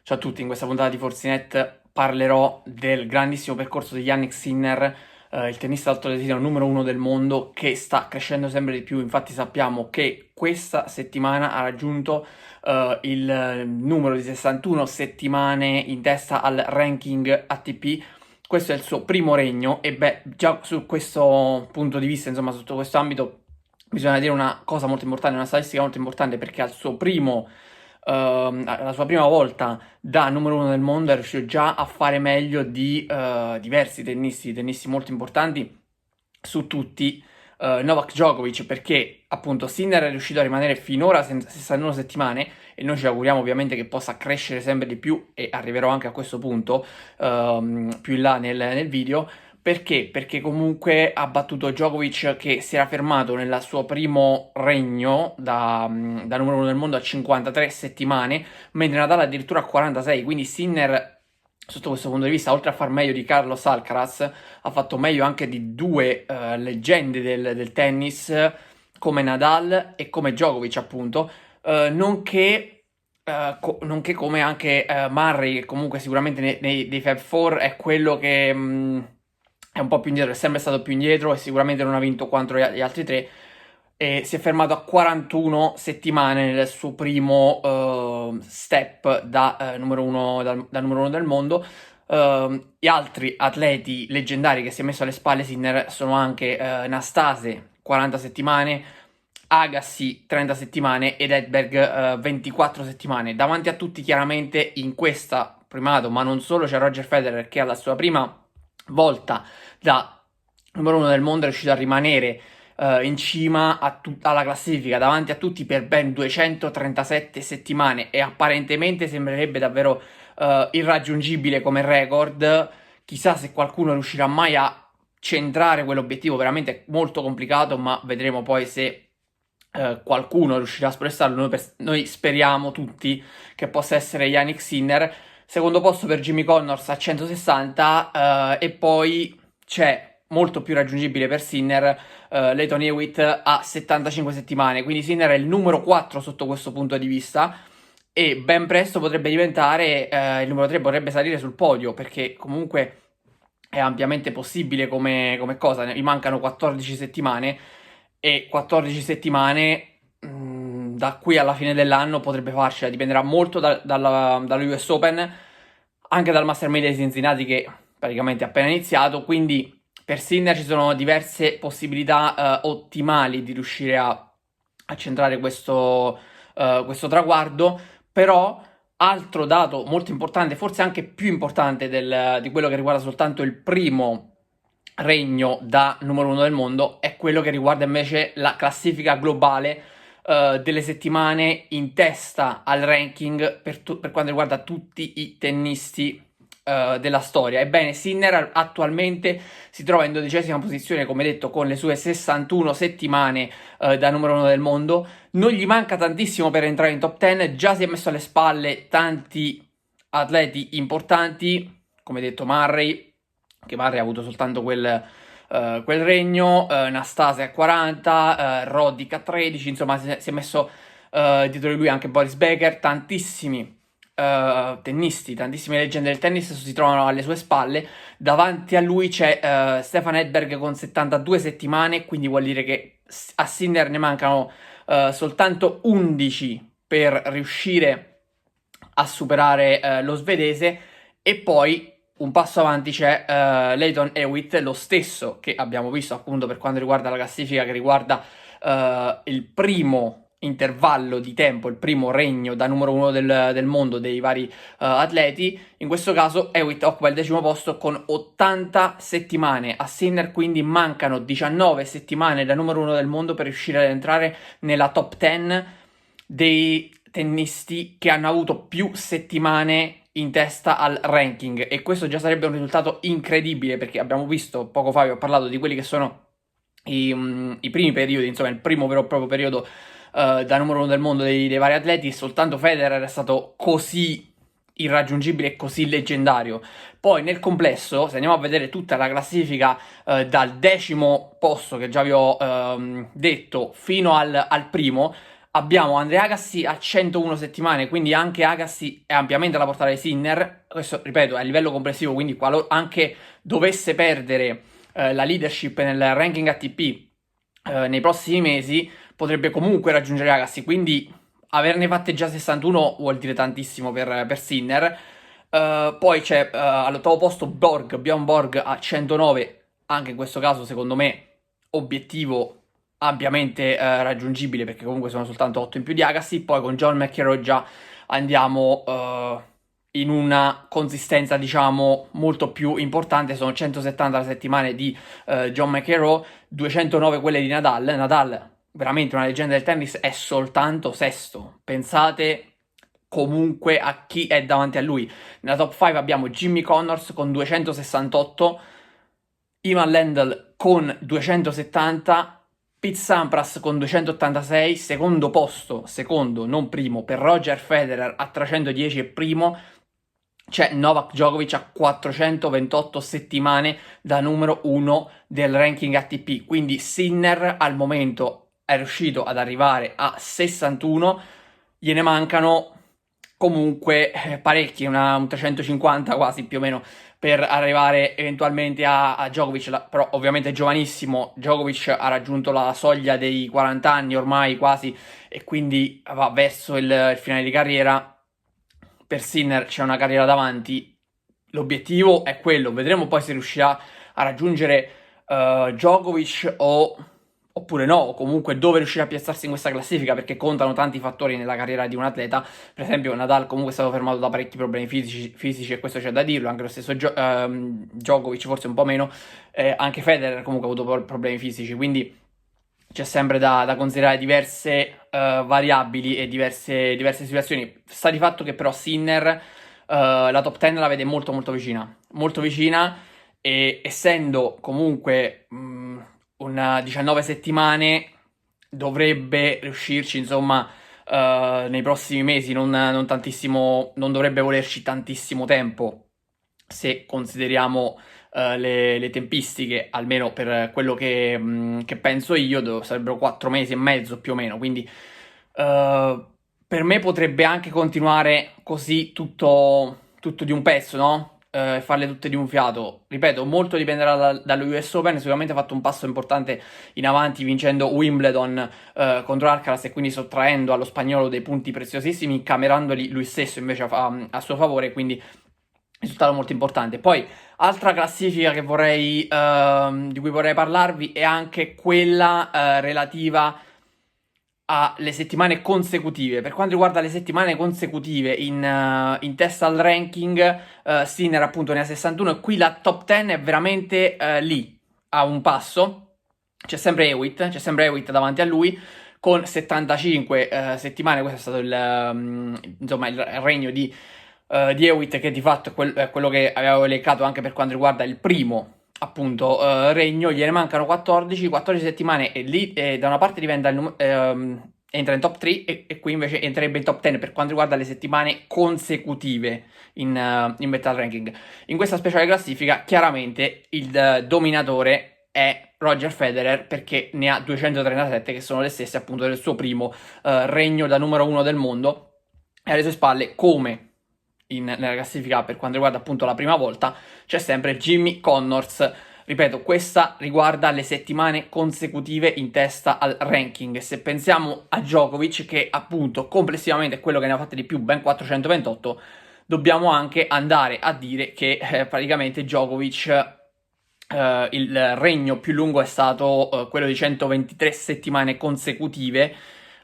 Ciao a tutti, in questa puntata di Forzinet parlerò del grandissimo percorso di Jannik Sinner, il tennista alto atletismo numero uno del mondo che sta crescendo sempre di più. Infatti sappiamo che questa settimana ha raggiunto il numero di 61 settimane in testa al ranking ATP. Questo è il suo primo regno e beh, già su questo punto di vista, insomma, sotto questo ambito, bisogna dire una cosa molto importante, una statistica molto importante perché al suo primo la sua prima volta da numero uno del mondo è riuscito già a fare meglio di diversi tennisti molto importanti su tutti Novak Djokovic, perché appunto Sinner è riuscito a rimanere finora 61 settimane e noi ci auguriamo ovviamente che possa crescere sempre di più e arriverò anche a questo punto più in là nel video. Perché? Perché comunque ha battuto Djokovic che si era fermato nel suo primo regno da numero uno del mondo a 53 settimane, mentre Nadal addirittura a 46, quindi Sinner sotto questo punto di vista, oltre a far meglio di Carlos Alcaraz, ha fatto meglio anche di due leggende del tennis come Nadal e come Djokovic appunto, nonché come anche Murray, che comunque sicuramente dei Fab Four è quello che è un po' più indietro, è sempre stato più indietro e sicuramente non ha vinto contro gli altri tre. E si è fermato a 41 settimane nel suo primo step da numero uno del mondo. Gli altri atleti leggendari che si è messo alle spalle Sinner sono anche Nastase, 40 settimane, Agassi 30 settimane ed Edberg 24 settimane. Davanti a tutti chiaramente in questa primato, ma non solo, c'è Roger Federer che alla sua prima volta da numero uno del mondo è riuscito a rimanere in cima alla classifica davanti a tutti per ben 237 settimane e apparentemente sembrerebbe davvero irraggiungibile come record. Chissà se qualcuno riuscirà mai a centrare quell'obiettivo, veramente molto complicato, ma vedremo poi se qualcuno riuscirà a espressarlo. Noi speriamo tutti che possa essere Yannick Sinner. Secondo posto per Jimmy Connors a 160 e poi c'è molto più raggiungibile per Sinner Lleyton Hewitt a 75 settimane, quindi Sinner è il numero 4 sotto questo punto di vista e ben presto potrebbe diventare il numero 3, potrebbe salire sul podio perché comunque è ampiamente possibile come cosa. Gli mancano 14 settimane e 14 settimane da qui alla fine dell'anno potrebbe farcela, dipenderà molto dallo US Open, anche dal Master Media di Cincinnati che praticamente è appena iniziato, quindi per Sinner ci sono diverse possibilità ottimali di riuscire a centrare questo traguardo, però altro dato molto importante, forse anche più importante di quello che riguarda soltanto il primo regno da numero uno del mondo, è quello che riguarda invece la classifica globale delle settimane in testa al ranking per quanto riguarda tutti i tennisti della storia. Ebbene, Sinner attualmente si trova in 12ª posizione, come detto, con le sue 61 settimane da numero uno del mondo. Non gli manca tantissimo per entrare in top 10, già si è messo alle spalle tanti atleti importanti, come detto Murray, che Murray ha avuto soltanto quel regno, Nastase a 40, Roddick a 13, insomma si è messo dietro di lui anche Boris Becker, tantissimi tennisti, tantissime leggende del tennis si trovano alle sue spalle. Davanti a lui c'è Stefan Edberg con 72 settimane, quindi vuol dire che a Sinner ne mancano soltanto 11 per riuscire a superare lo svedese. E poi un passo avanti c'è Lleyton Hewitt, lo stesso che abbiamo visto appunto per quanto riguarda la classifica che riguarda il primo intervallo di tempo, il primo regno da numero uno del mondo dei vari atleti. In questo caso Hewitt occupa il 10° posto con 80 settimane. A Sinner quindi mancano 19 settimane da numero uno del mondo per riuscire ad entrare nella top 10 dei tennisti che hanno avuto più settimane in testa al ranking, e questo già sarebbe un risultato incredibile perché abbiamo visto poco fa, vi ho parlato di quelli che sono i primi periodi, insomma il primo vero e proprio periodo da numero uno del mondo dei vari atleti. Soltanto Federer è stato così irraggiungibile e così leggendario. Poi nel complesso, se andiamo a vedere tutta la classifica dal 10° posto che già vi ho detto fino al primo, Abbiamo Andre Agassi a 101 settimane, quindi anche Agassi è ampiamente alla portata di Sinner. Questo, ripeto, è a livello complessivo, quindi qualora anche dovesse perdere la leadership nel ranking ATP nei prossimi mesi, potrebbe comunque raggiungere Agassi, quindi averne fatte già 61 vuol dire tantissimo per Sinner. Poi c'è all'ottavo posto Borg, Bjorn Borg a 109, anche in questo caso secondo me obiettivo ampiamente raggiungibile, perché comunque sono soltanto 8 in più di Agassi. Poi con John McEnroe già andiamo in una consistenza diciamo molto più importante, sono 170 settimane di John McEnroe, 209 quelle di Nadal. Nadal, veramente una leggenda del tennis, è soltanto sesto. Pensate comunque a chi è davanti a lui. Nella top 5 abbiamo Jimmy Connors con 268, Ivan Lendl con 270, Pete Sampras con 286, secondo posto, secondo, non primo, per Roger Federer a 310 e primo. C'è Novak Djokovic a 428 settimane da numero 1 del ranking ATP, quindi Sinner al momento è riuscito ad arrivare a 61, gliene mancano comunque parecchi, un 350 quasi più o meno, per arrivare eventualmente a Djokovic, però ovviamente è giovanissimo. Djokovic ha raggiunto la soglia dei 40 anni ormai quasi, e quindi va verso il finale di carriera. Per Sinner c'è una carriera davanti, l'obiettivo è quello, vedremo poi se riuscirà a raggiungere Djokovic oppure no, o comunque dove riuscirà a piazzarsi in questa classifica, perché contano tanti fattori nella carriera di un atleta. Per esempio Nadal comunque è stato fermato da parecchi problemi fisici e questo c'è da dirlo, anche lo stesso Djokovic forse un po' meno, anche Federer comunque ha avuto problemi fisici, quindi c'è sempre da considerare diverse variabili e diverse situazioni. Sta di fatto che però Sinner la top 10 la vede molto vicina, e essendo comunque una 19 settimane dovrebbe riuscirci, insomma, nei prossimi mesi, non tantissimo, non dovrebbe volerci tantissimo tempo se consideriamo le tempistiche, almeno per quello che penso io, sarebbero 4 mesi e mezzo più o meno, quindi per me potrebbe anche continuare così tutto di un pezzo, no? Farle tutte di un fiato. Ripeto, molto dipenderà dallo US Open. Sicuramente ha fatto un passo importante in avanti vincendo Wimbledon contro Alcaraz, e quindi sottraendo allo spagnolo dei punti preziosissimi, incamerandoli lui stesso invece a suo favore, quindi risultato molto importante. Poi altra classifica che di cui vorrei parlarvi è anche quella relativa alle settimane consecutive. Per quanto riguarda le settimane consecutive in testa al ranking, Sinner appunto ne ha 61, e qui la top 10 è veramente lì, a un passo. C'è sempre Hewitt davanti a lui con 75 settimane. Questo è stato insomma, il regno di Hewitt, che di fatto è quello che avevo elencato anche per quanto riguarda il primo appunto regno. Gliene mancano 14 settimane, e lì da una parte diventa entra in top 3, e qui invece entrerebbe in top 10 per quanto riguarda le settimane consecutive in Metal Ranking. In questa speciale classifica chiaramente il dominatore è Roger Federer, perché ne ha 237, che sono le stesse appunto del suo primo regno da numero 1 del mondo, e alle sue spalle, come nella classifica per quanto riguarda appunto la prima volta, c'è sempre Jimmy Connors. Ripeto, questa riguarda le settimane consecutive in testa al ranking. Se pensiamo a Djokovic, che appunto complessivamente è quello che ne ha fatte di più, ben 428, dobbiamo anche andare a dire che praticamente Djokovic il regno più lungo è stato quello di 123 settimane consecutive,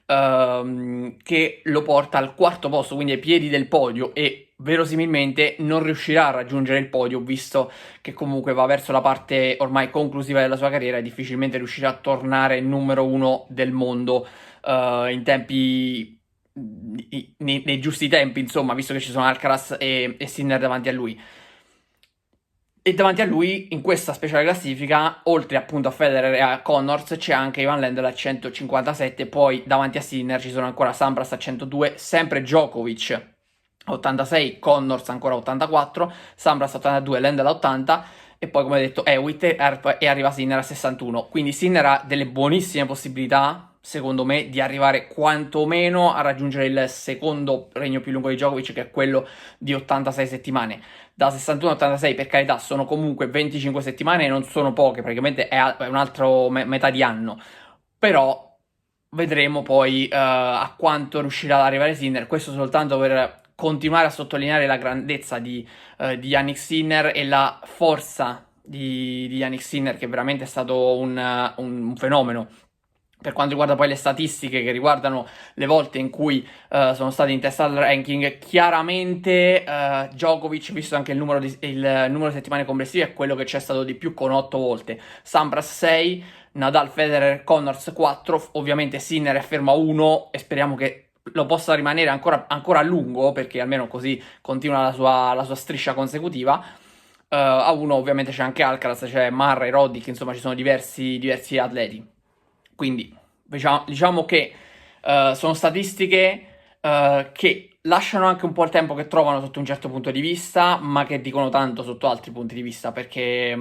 che lo porta al quarto posto, quindi ai piedi del podio, e verosimilmente non riuscirà a raggiungere il podio, visto che comunque va verso la parte ormai conclusiva della sua carriera e difficilmente riuscirà a tornare numero 1 del mondo in tempi nei giusti tempi, insomma, visto che ci sono Alcaraz e Sinner davanti a lui. E davanti a lui, in questa speciale classifica, oltre appunto a Federer e a Connors, c'è anche Ivan Lendl a 157, poi davanti a Sinner ci sono ancora Sampras a 102, sempre Djokovic a 86, Connors ancora a 84, Sampras a 82, Lendl a 80, e poi come detto Hewitt, e arriva Sinner a 61. Quindi Sinner ha delle buonissime possibilità secondo me, di arrivare quantomeno a raggiungere il secondo regno più lungo di Djokovic, che è quello di 86 settimane. Da 61 a 86, per carità, sono comunque 25 settimane e non sono poche, praticamente è un altro metà di anno. Però vedremo poi a quanto riuscirà ad arrivare Sinner. Questo soltanto per continuare a sottolineare la grandezza di Yannick Sinner e la forza di Yannick Sinner, che veramente è stato un fenomeno. Per quanto riguarda poi le statistiche che riguardano le volte in cui sono stati in testa al ranking, chiaramente Djokovic, visto anche il numero di settimane complessive, è quello che c'è stato di più con 8 volte. Sampras 6, Nadal, Federer, Connors 4, ovviamente Sinner è fermo a 1 e speriamo che lo possa rimanere ancora a lungo, perché almeno così continua la sua striscia consecutiva. A 1 ovviamente c'è anche Alcaraz, c'è Murray, Roddick, insomma ci sono diversi atleti. Quindi diciamo che sono statistiche che lasciano anche un po' il tempo che trovano sotto un certo punto di vista, ma che dicono tanto sotto altri punti di vista, perché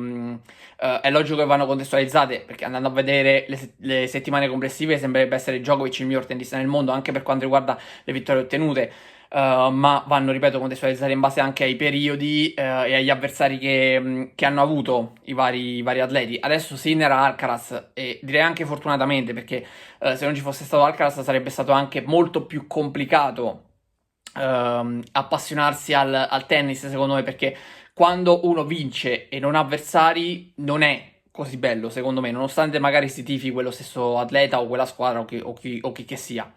è logico che vanno contestualizzate, perché andando a vedere le settimane complessive sembrerebbe essere Djokovic il miglior tennista nel mondo, anche per quanto riguarda le vittorie ottenute. Ma vanno, ripeto, contestualizzate in base anche ai periodi e agli avversari che hanno avuto i vari atleti. Adesso Sinner ha Alcaraz, e direi anche fortunatamente, perché se non ci fosse stato Alcaraz sarebbe stato anche molto più complicato appassionarsi al tennis, secondo me, perché quando uno vince e non ha avversari non è così bello, secondo me, nonostante magari si tifi quello stesso atleta o quella squadra o chi che sia.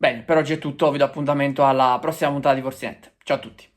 Bene, per oggi è tutto, vi do appuntamento alla prossima puntata di Forzinet. Ciao a tutti.